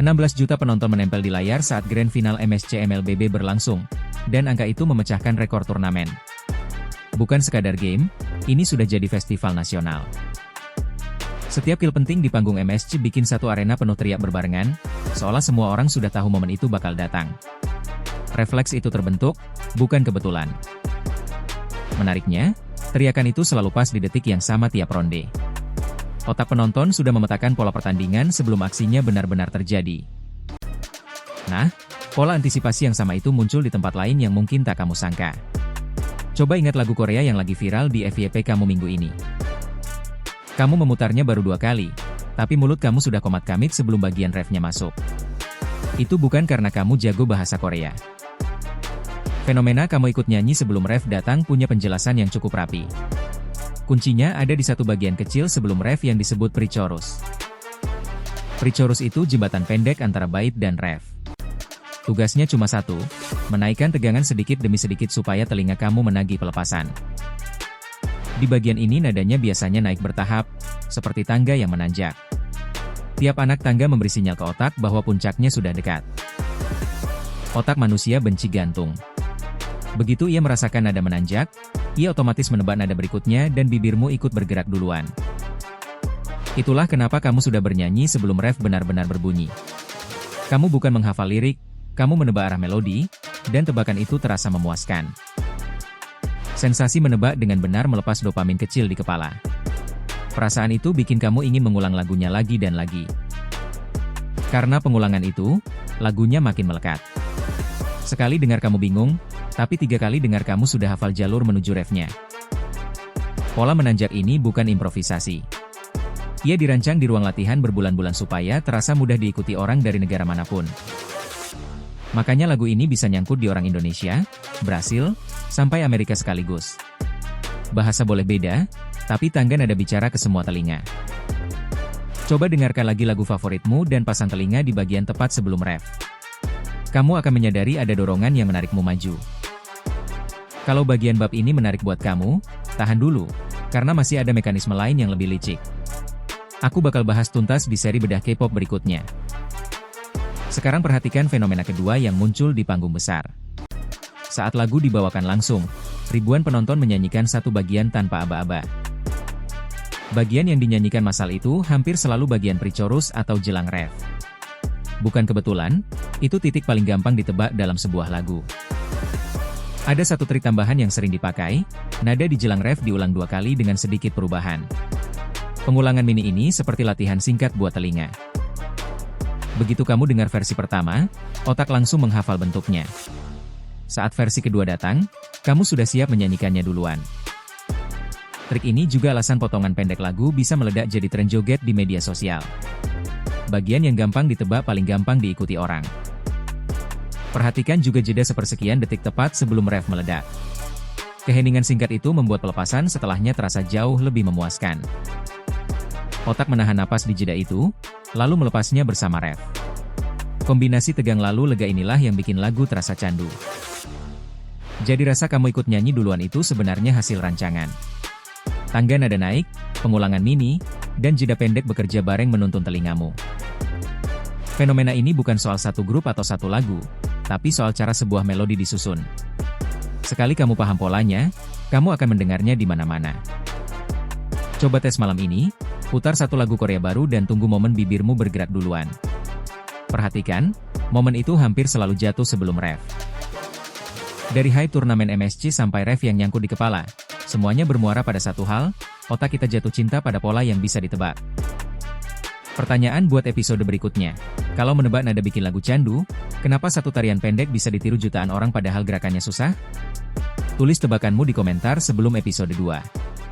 16 juta penonton menempel di layar saat Grand Final MSC MLBB berlangsung, dan angka itu memecahkan rekor turnamen. Bukan sekadar game, ini sudah jadi festival nasional. Setiap kill penting di panggung MSC bikin satu arena penuh teriak berbarengan, seolah semua orang sudah tahu momen itu bakal datang. Refleks itu terbentuk, bukan kebetulan. Menariknya, teriakan itu selalu pas di detik yang sama tiap ronde. Otak penonton sudah memetakan pola pertandingan sebelum aksinya benar-benar terjadi. Nah, pola antisipasi yang sama itu muncul di tempat lain yang mungkin tak kamu sangka. Coba ingat lagu Korea yang lagi viral di FYP kamu minggu ini. Kamu memutarnya baru 2 kali, tapi mulut kamu sudah komat-kamit sebelum bagian refnya masuk. Itu bukan karena kamu jago bahasa Korea. Fenomena kamu ikut nyanyi sebelum ref datang punya penjelasan yang cukup rapi. Kuncinya ada di satu bagian kecil sebelum ref yang disebut pre-chorus. Pre-chorus itu jembatan pendek antara bait dan ref. Tugasnya cuma satu, menaikkan tegangan sedikit demi sedikit supaya telinga kamu menagih pelepasan. Di bagian ini nadanya biasanya naik bertahap, seperti tangga yang menanjak. Tiap anak tangga memberi sinyal ke otak bahwa puncaknya sudah dekat. Otak manusia benci gantung. Begitu ia merasakan nada menanjak, ia otomatis menebak nada berikutnya dan bibirmu ikut bergerak duluan. Itulah kenapa kamu sudah bernyanyi sebelum ref benar-benar berbunyi. Kamu bukan menghafal lirik, kamu menebak arah melodi, dan tebakan itu terasa memuaskan. Sensasi menebak dengan benar melepas dopamin kecil di kepala. Perasaan itu bikin kamu ingin mengulang lagunya lagi dan lagi. Karena pengulangan itu, lagunya makin melekat. Sekali dengar kamu bingung, tapi 3 kali dengar kamu sudah hafal jalur menuju refnya. Pola menanjak ini bukan improvisasi. Ia dirancang di ruang latihan berbulan-bulan supaya terasa mudah diikuti orang dari negara manapun. Makanya lagu ini bisa nyangkut di orang Indonesia, Brasil, sampai Amerika sekaligus. Bahasa boleh beda, tapi tangga nada bicara ke semua telinga. Coba dengarkan lagi lagu favoritmu dan pasang telinga di bagian tepat sebelum ref. Kamu akan menyadari ada dorongan yang menarikmu maju. Kalau bagian bab ini menarik buat kamu, tahan dulu, karena masih ada mekanisme lain yang lebih licik. Aku bakal bahas tuntas di seri bedah K-pop berikutnya. Sekarang perhatikan fenomena kedua yang muncul di panggung besar. Saat lagu dibawakan langsung, ribuan penonton menyanyikan satu bagian tanpa aba-aba. Bagian yang dinyanyikan massal itu hampir selalu bagian pre-chorus atau jelang ref. Bukan kebetulan, itu titik paling gampang ditebak dalam sebuah lagu. Ada satu trik tambahan yang sering dipakai, nada di jelang ref diulang 2 kali dengan sedikit perubahan. Pengulangan mini ini seperti latihan singkat buat telinga. Begitu kamu dengar versi pertama, otak langsung menghafal bentuknya. Saat versi kedua datang, kamu sudah siap menyanyikannya duluan. Trik ini juga alasan potongan pendek lagu bisa meledak jadi tren joget di media sosial. Bagian yang gampang ditebak paling gampang diikuti orang. Perhatikan juga jeda sepersekian detik tepat sebelum ref meledak. Keheningan singkat itu membuat pelepasan setelahnya terasa jauh lebih memuaskan. Otak menahan napas di jeda itu, lalu melepasnya bersama ref. Kombinasi tegang lalu lega inilah yang bikin lagu terasa candu. Jadi rasa kamu ikut nyanyi duluan itu sebenarnya hasil rancangan. Tangga nada naik, pengulangan mini, dan jeda pendek bekerja bareng menuntun telingamu. Fenomena ini bukan soal satu grup atau satu lagu, tapi soal cara sebuah melodi disusun. Sekali kamu paham polanya, kamu akan mendengarnya di mana-mana. Coba tes malam ini, putar satu lagu Korea baru dan tunggu momen bibirmu bergerak duluan. Perhatikan, momen itu hampir selalu jatuh sebelum ref. Dari hype turnamen MSC sampai ref yang nyangkut di kepala, semuanya bermuara pada satu hal, otak kita jatuh cinta pada pola yang bisa ditebak. Pertanyaan buat episode berikutnya. Kalau menebak nada bikin lagu candu, kenapa satu tarian pendek bisa ditiru jutaan orang padahal gerakannya susah? Tulis tebakanmu di komentar sebelum episode 2.